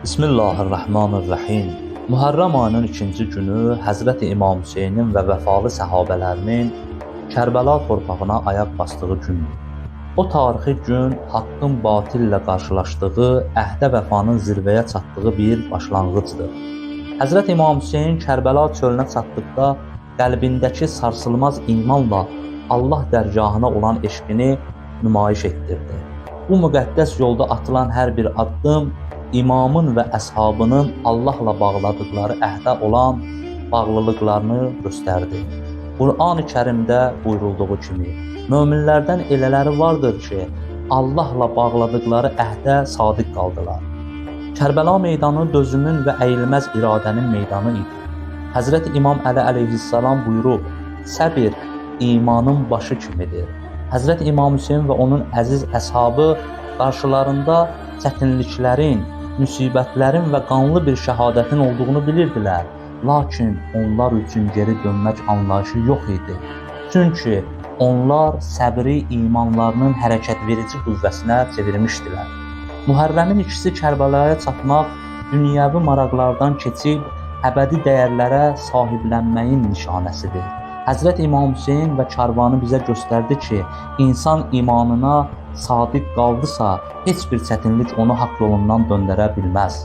Bismillahirrahmanirrahim. Muharrem ayının ikinci günü Həzrəti İmam Hüseynin və vəfalı səhabələrinin Kərbəla torpağına ayaq basdığı gündür. O tarixi gün haqqın batillə qarşılaşdığı, əhdə vəfanın zirvəyə çatdığı bir başlanğıcdır. Həzrəti İmam Hüseyn Kərbəla çölünə çatdıqda qəlbindəki sarsılmaz imanla Allah dərgahına olan eşqini nümayiş etdirdi. Bu müqəddəs yolda atılan hər bir addım imamın və əshabının Allahla bağladıqları əhdə olan bağlılıqlarını göstərdi. Qur'an-ı Kərimdə buyurulduğu kimi, möminlərdən elələri vardır ki, Allahla bağladıqları əhdə sadiq qaldılar. Kərbəla meydanı dözümün və əyilməz iradənin meydanı idi. Həzrəti İmam Əli əleyhissalam buyurub, səbir imanın başı kimidir. Həzrəti İmam Hüseyn və onun əziz əshabı qarşılarında çətinliklərin, müsibətlərin və qanlı bir şəhadətin olduğunu bilirdilər. Lakin onlar üçün geri dönmək anlayışı yox idi. Çünki onlar səbri imanlarının hərəkət verici qüvvəsinə çevirmişdilər. Muharremin ikisi Kərbəlaya çatmaq, dünyəvi maraqlardan keçib, əbədi dəyərlərə sahiblənməyin nişanəsidir. Həzrət İmam Hüseyn və karvanı bizə göstərdi ki, insan imanına sadiq qaldısa, heç bir çətinlik onu haqq yolundan döndərə bilməz.